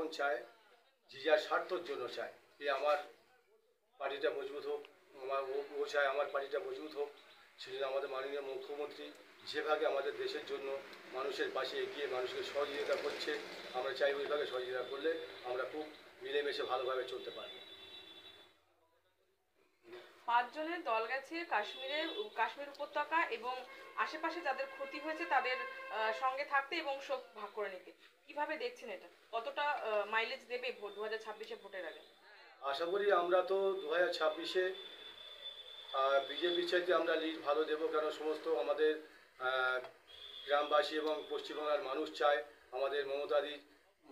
এখন চায় যে যার স্বার্থর জন্য চায় যে আমার পার্টিটা মজবুত হোক, ও চায় আমার পার্টিটা মজবুত হোক। সেজন্য আমাদের মাননীয় মুখ্যমন্ত্রী যেভাবে আমাদের দেশের জন্য মানুষের পাশে এগিয়ে মানুষকে সহযোগিতা করছে, আমরা চাই ওইভাবে সহযোগিতা করলে আমরা খুব মিলেমিশে ভালোভাবে চলতে পারব। 5 জনের দল গেছে কাশ্মীর উপত্যকা এবং আশেপাশে যাদের ক্ষতি হয়েছে তাদের সঙ্গে থাকতে এবং শোক ভাগ করে নিতে। কিভাবে দেখছেন এটা? কতটা মাইলেজ দেবে 2026-এ ভোটের আগে? আশা করি আমরা তো 2026-এ বিজেপির চাইতে আমরা লিড ভালো দেবো, কেন সমস্ত আমাদের গ্রামবাসী এবং পশ্চিমবাংলার মানুষ চায় আমাদের মমতাদি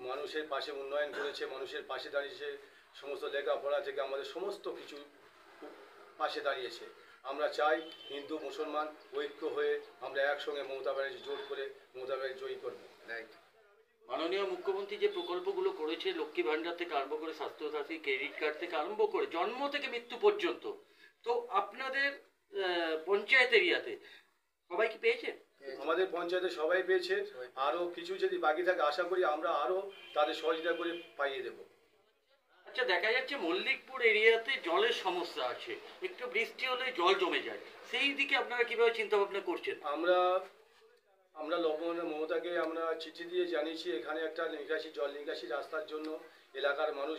মানুষের পাশে উন্নয়ন করেছে, মানুষের পাশে দাঁড়িয়েছে, সমস্ত লেখাপড়া থেকে আমাদের সমস্ত কিছু পাশে দাঁড়িয়েছে। আমরা চাই হিন্দু মুসলমান ঐক্য হয়ে আমরা একসঙ্গে মমতা ব্যানার্জি জোট করে মমতা ব্যানার্জি জয়ী করবো। মাননীয় মুখ্যমন্ত্রী যে প্রকল্পগুলো করেছে, লক্ষ্মী ভাণ্ডার থেকে আরম্ভ করে স্বাস্থ্যসাথী, ক্রেডিট কার্ড থেকে আরম্ভ করে জন্ম থেকে মৃত্যু পর্যন্ত, তো আপনাদের পঞ্চায়েত এরিয়াতে সবাই কি পেয়েছে? আমাদের পঞ্চায়েতে সবাই পেয়েছে, আরও কিছু যদি বাকি থাকে আশা করি আমরা আরও তাদের সহযোগিতা করে পাইয়ে দেবো। আচ্ছা, দেখা যাচ্ছে মল্লিকপুর এরিয়াতে জলের সমস্যা আছে, একটু বৃষ্টি হলে জল জমে যায়, সেই দিকে আপনারা কিভাবে চিন্তা ভাবনা করছেন? আমরা মমতাকে আমরা চিঠি দিয়ে জানিয়েছি এখানে একটা জল নিকাশি রাস্তার জন্য এলাকার মানুষ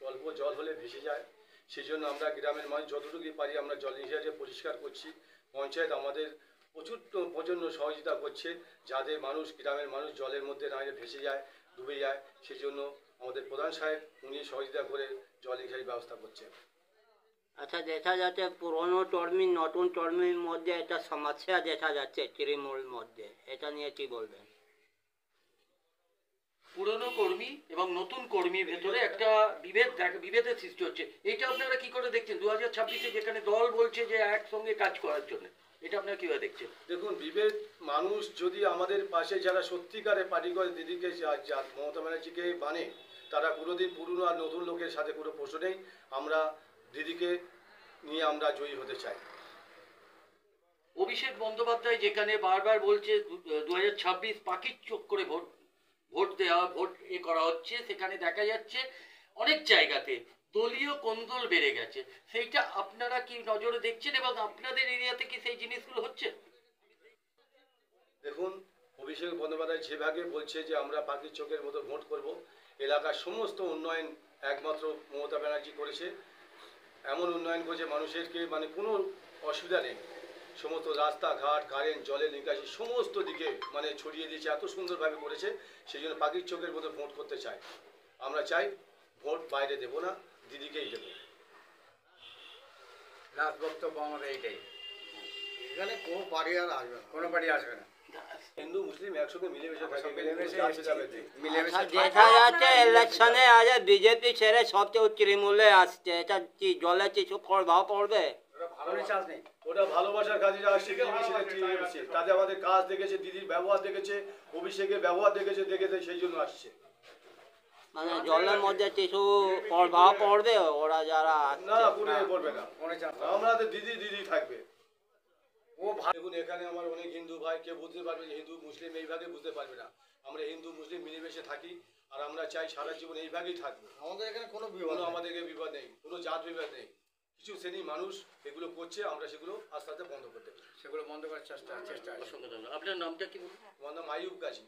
অল্প জল হলে ভেসে যায়। সেই জন্য আমরা গ্রামের মানুষ যতটুকু পারি আমরা জল নিকাশি পরিষ্কার করছি। পঞ্চায়েত আমাদের প্রচণ্ড সহযোগিতা করছে যাতে গ্রামের মানুষ জলের মধ্যে না ভেসে যায়, ডুবে যায়। সেই জন্য আমাদের প্রধান সাহেব উনি সহযোগিতা করে জল নিকাশির ব্যবস্থা করছেন। আচ্ছা, দেখা যাচ্ছে পুরনো কর্মী নতুন কর্মীর মধ্যে একটা সমস্যা দেখা যাচ্ছে তৃণমূল মধ্যে, এটা নিয়ে কি বলবেন? পুরনো কর্মী এবং নতুন কর্মীর ভেতরে একটা বিভেদের সৃষ্টি হচ্ছে, এটা আপনারা কি করে দেখছেন 2026-এ, যেখানে দল বলছে যে একসঙ্গে কাজ করার জন্য? এটা আপনারা কিভাবে দেখছেন? দেখুন, বিভেদ মানুষ যদি আমাদের পাশে যারা সত্যিকারে পার্টি করে দিদিকে মমতা ব্যানার্জিকে মানে তারা কোনোদিন পুরনো আর নতুন লোকের সাথে কোনো প্রশ্ন নেই। আমরা দিদিকে নিয়ে আমরা জয়ী হতে চাই। অভিষেক বন্দ্যোপাধ্যায় যেখানে বারবার বলছে 2026 পাখির চোখ করে ভোট করা হচ্ছে, সেখানে দেখা যাচ্ছে অনেক জায়গাতে দলীয় কোন্দল বেড়ে গেছে, সেইটা আপনারা কি নজরে দেখছেন এবং আপনাদের এরিয়াতে কি সেই জিনিসগুলো হচ্ছে? দেখুন, অভিষেক বন্দ্যোপাধ্যায় যেভাবে বলছে যে আমরা পাখির চোখের মতো ভোট করব, এলাকার সমস্ত উন্নয়ন একমাত্র মমতা ব্যানার্জি করেছে। এমন উন্নয়ন করেছে মানুষেরকে কোনো অসুবিধা নেই, সমস্ত রাস্তাঘাট, কারেন্ট, জলের নিকাশি সমস্ত দিকে ছড়িয়ে দিয়েছে, এত সুন্দরভাবে করেছে। সেই জন্য পাখির চোখের মতো ভোট করতে চাই। আমরা চাই ভোট বাইরে দেবো না, দিদিকেই দেবো। লাস্ট বক্তব্য আমাদের এইটাই, এখানে কোনো পার্টি আর আসবে না, কোনো পার্টি আসবে না। হিন্দু মুসলিম একসঙ্গে মিলেমিশে দেখা যাচ্ছে ইলেকশনে আজ বিজেপি ছেড়ে সব কেউ তৃণমূলে আসছে, এটা কি জলে কিছু প্রভাব পড়বে? ওটা ভালোবাসার কাজে আসছে, তাতে আমাদের কাজ দেখেছে, দিদির ব্যবহার দেখেছে, অভিষেকের ব্যবহার দেখেছে, সেই জন্য আসছে। জলের মধ্যে কিছু প্রভাব পড়বে ওরা যারা না, কোনো পড়বে না, আমাদের দিদি থাকবে। দেখুন, এখানে আমার অনেক হিন্দু ভাই, কেউ বুঝতে পারবে যে হিন্দু মুসলিম এইভাবে বুঝতে পারবে না। আমরা হিন্দু মুসলিম মিলেমিশে থাকি আর আমরা চাই সারা জীবন এইভাবেই থাকবো। আমাদের এখানে কোনো আমাদেরকে বিবাদ নেই, কোনো জাত বিবাদ নেই। কিছু শ্রেণী মানুষ এগুলো করছে, আমরা সেগুলো আস্তে আস্তে বন্ধ করতে পারি, সেগুলো বন্ধ করার চেষ্টা। আপনার নামটা কি বলুন? আমার নাম আইয়ুব গাজী।